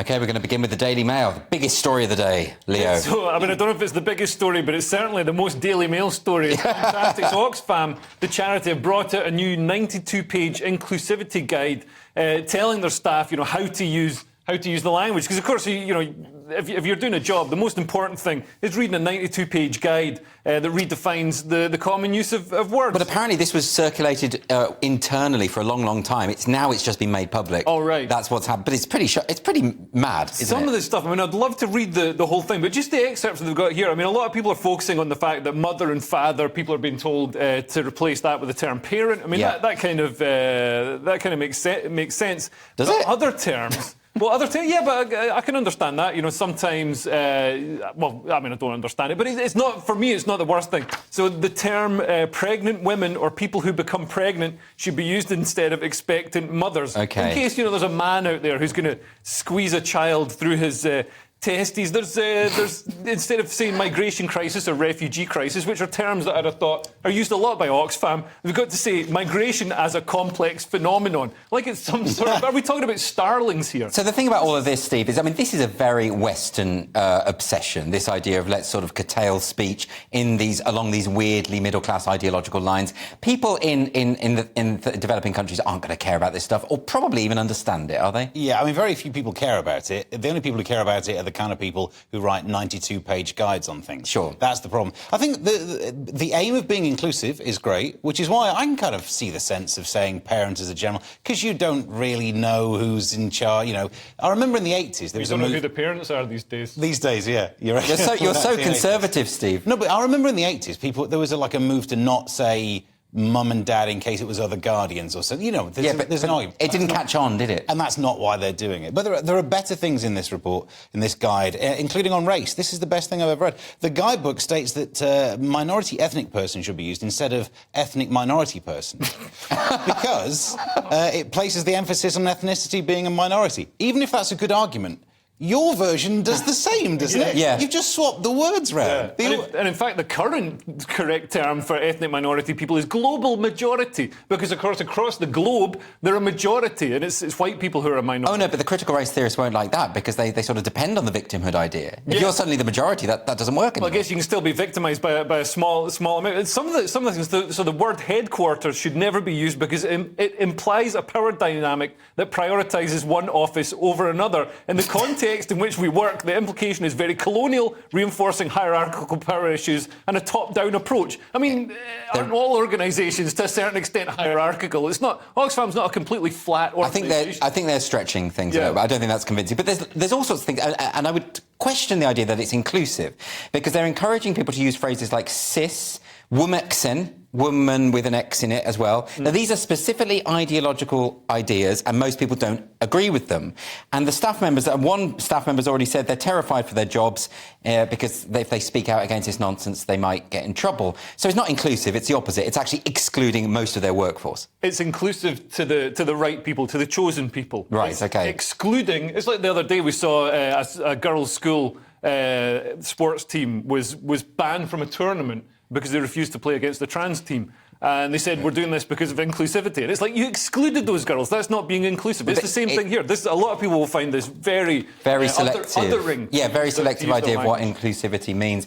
OK, we're going to begin with the Daily Mail, the biggest story of the day, Leo. So, I don't know if it's the biggest story, but it's certainly the most Daily Mail story. It's fantastic. So Oxfam, the charity, have brought out a new 92-page inclusivity guide telling their staff, how to use the language. Because, of course, if you're doing a job, the most important thing is reading a 92-page guide that redefines the common use of words. But apparently this was circulated internally for a long, long time. It's just been made public. Oh, right. That's what's happened. But it's pretty mad, isn't it? Some of this stuff, I'd love to read the whole thing, but just the excerpts that they've got here, a lot of people are focusing on the fact that mother and father, people are being told to replace that with the term parent. that kind of makes sense. Does it? Other terms... Well, yeah, but I can understand that. Sometimes, I don't understand it, but it's not, for me, it's not the worst thing. So the term pregnant women or people who become pregnant should be used instead of expectant mothers. Okay. In case, there's a man out there who's going to squeeze a child through his... testes. There's instead of saying migration crisis or refugee crisis, which are terms that I'd have thought are used a lot by Oxfam, we've got to say migration as a complex phenomenon. Like it's some sort of... Are we talking about starlings here? So the thing about all of this, Steve, is, this is a very Western obsession, this idea of let's sort of curtail speech along these weirdly middle-class ideological lines. People in the developing countries aren't going to care about this stuff, or probably even understand it, are they? Yeah, very few people care about it. The only people who care about it are the kind of people who write 92-page guides on things. Sure. That's the problem. I think the aim of being inclusive is great, which is why I can kind of see the sense of saying parent as a general, because you don't really know who's in charge, I remember in the 80s... You don't know who the parents are these days. These days, yeah. You're so conservative, Steve. No, but I remember in the 80s, there was a move to not say mum and dad in case it was other guardians or something. There's an argument. It didn't catch on, did it? And that's not why they're doing it. But there are better things in this report, in this guide, including on race. This is the best thing I've ever read. The guidebook states that minority ethnic person should be used instead of ethnic minority person because it places the emphasis on ethnicity being a minority. Even if that's a good argument, your version does the same, doesn't it? Yeah. You've just swapped the words round. Yeah. And in fact, the current correct term for ethnic minority people is global majority, because, of course, across the globe, they're a majority, and it's white people who are a minority. Oh, no, but the critical race theorists won't like that, because they sort of depend on the victimhood idea. If you're suddenly the majority, that doesn't work anymore. Well, I guess you can still be victimised by a small amount. And some of the things, so the word headquarters should never be used because it implies a power dynamic that prioritises one office over another. In the context in which we work, the implication is very colonial, reinforcing hierarchical power issues and a top-down approach. Aren't all organisations, to a certain extent, hierarchical? Oxfam's not a completely flat organisation. I think they're stretching things out, but I don't think that's convincing. But there's all sorts of things, and I would question the idea that it's inclusive, because they're encouraging people to use phrases like cis, woman with an X in it as well. Now, these are specifically ideological ideas, and most people don't agree with them. And the staff members, one staff member's already said they're terrified for their jobs because if they speak out against this nonsense, they might get in trouble. So it's not inclusive, it's the opposite. It's actually excluding most of their workforce. It's inclusive to the right people, to the chosen people. Right, it's OK. Excluding... It's like the other day we saw a girls' school sports team was banned from a tournament because they refused to play against the trans team. And they said, we're doing this because of inclusivity. And it's like, you excluded those girls. That's not being inclusive. It's the same thing here. A lot of people will find this very selective. othering. Yeah, very selective idea of what inclusivity means.